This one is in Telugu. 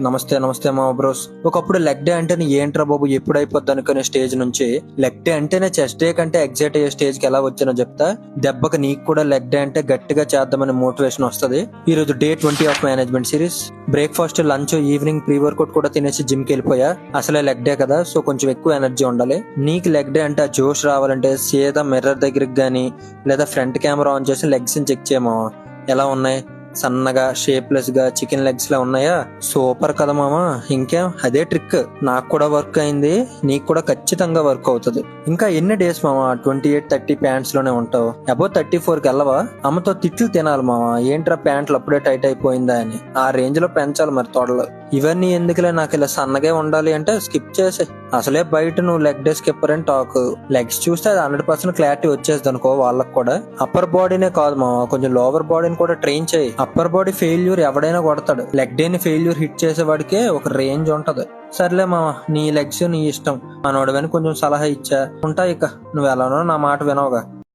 నమస్తే నమస్తే మా బ్రోస్. ఒకప్పుడు లెగ్ డే అంటేనే ఏంట్రా బాబు ఎప్పుడు అయిపోద్ది అనుకునే స్టేజ్ నుంచి లెగ్ డే అంటేనే చెస్ట్ డే కంటే ఎగ్జైట్ అయ్యే స్టేజ్ కి ఎలా వచ్చానో చెప్తా. దెబ్బకి నీకు కూడా లెగ్ డే అంటే గట్టిగా చేద్దామని మోటివేషన్ వస్తుంది. ఈ రోజు day 20 of management series. Breakfast, lunch, evening pre workout కూడా తినేసి జిమ్ కి వెళ్ళిపోయా. అసలే లెగ్ డే కదా, సో కొంచెం ఎక్కువ ఎనర్జీ ఉండాలి. నీకు లెగ్ డే అంటే ఆ జోష్ రావాలంటే సీదా మిర్రర్ దగ్గరికి గానీ లేదా ఫ్రంట్ కెమెరా ఆన్ చేసి లెగ్స్ ని చెక్ చేయమా. ఎలా ఉన్నాయి? సన్నగా, షేప్లెస్ గా, చికెన్ లెగ్స్ లా ఉన్నాయా? సూపర్ కదా మామా. ఇంకేం, అదే ట్రిక్. నాకు కూడా వర్క్ అయింది, నీకు కూడా ఖచ్చితంగా వర్క్ అవుతుంది. ఇంకా ఎన్ని డేస్ మామా 28-30 ప్యాంట్స్ లోనే ఉంటావు? అబౌవ్ 34 కి వెళ్ళవా? అమ్మతో తిట్లు తినాలి మామా, ఏంట్రా ప్యాంట్లు అప్పుడే టైట్ అయిపోయిందా అని. ఆ రేంజ్ లో పెంచాలి మరి తొడలు. ఇవన్నీ ఎందుకులే, నాకు ఇలా సన్నగా ఉండాలి అంటే స్కిప్ చేసే. అసలే బయట నువ్వు లెగ్ డే స్కిప్పర్ అని టాక్. లెగ్స్ చూస్తే అది 100% క్లారిటీ వచ్చేది అనుకో వాళ్ళకి కూడా. అప్పర్ బాడీనే కాదు మామ, కొంచెం లోవర్ బాడీని కూడా ట్రైన్ చేయి. అప్పర్ బాడీ ఫెయిల్యూర్ ఎవడైనా కొడతాడు, లెగ్ డే ని ఫెయిల్యూర్ హిట్ చేసేవాడికే ఒక రేంజ్ ఉంటది. సర్లే మామ, నీ లెగ్స్ నీ ఇష్టం. మనోడవని కొంచెం సలహా ఇచ్చా ఉంటా. ఇక నువ్వు ఎలానో నా మాట వినవుగా.